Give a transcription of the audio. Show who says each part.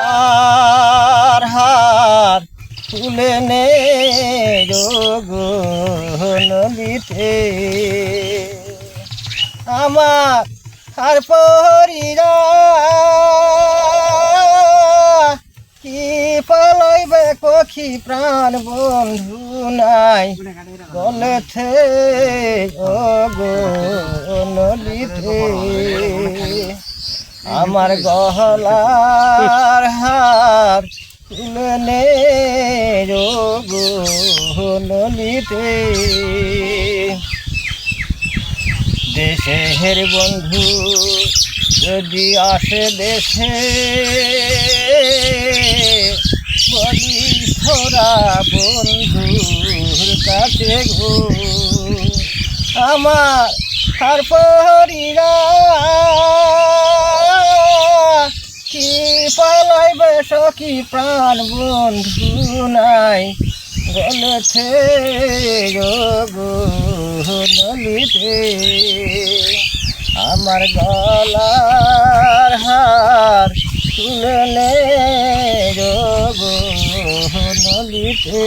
Speaker 1: আর হার তুলে নে নদীতে আমার আর পরিরা কি পালাইবে কখি প্রাণ বন্ধু নাই বলেছে ও গো নদীতে আমার গহলার হার তুলে নে গো নদীতে দেশের বন্ধু যদি আসে দেশে বলি তোরা বন্ধুর কাছে গো আমার আর পরিরা কি পালাইবে সখী প্রাণ বন্ধু নাই বলেছে গো নদীতে আমার গলার হার তুলে নে গো নদীতে।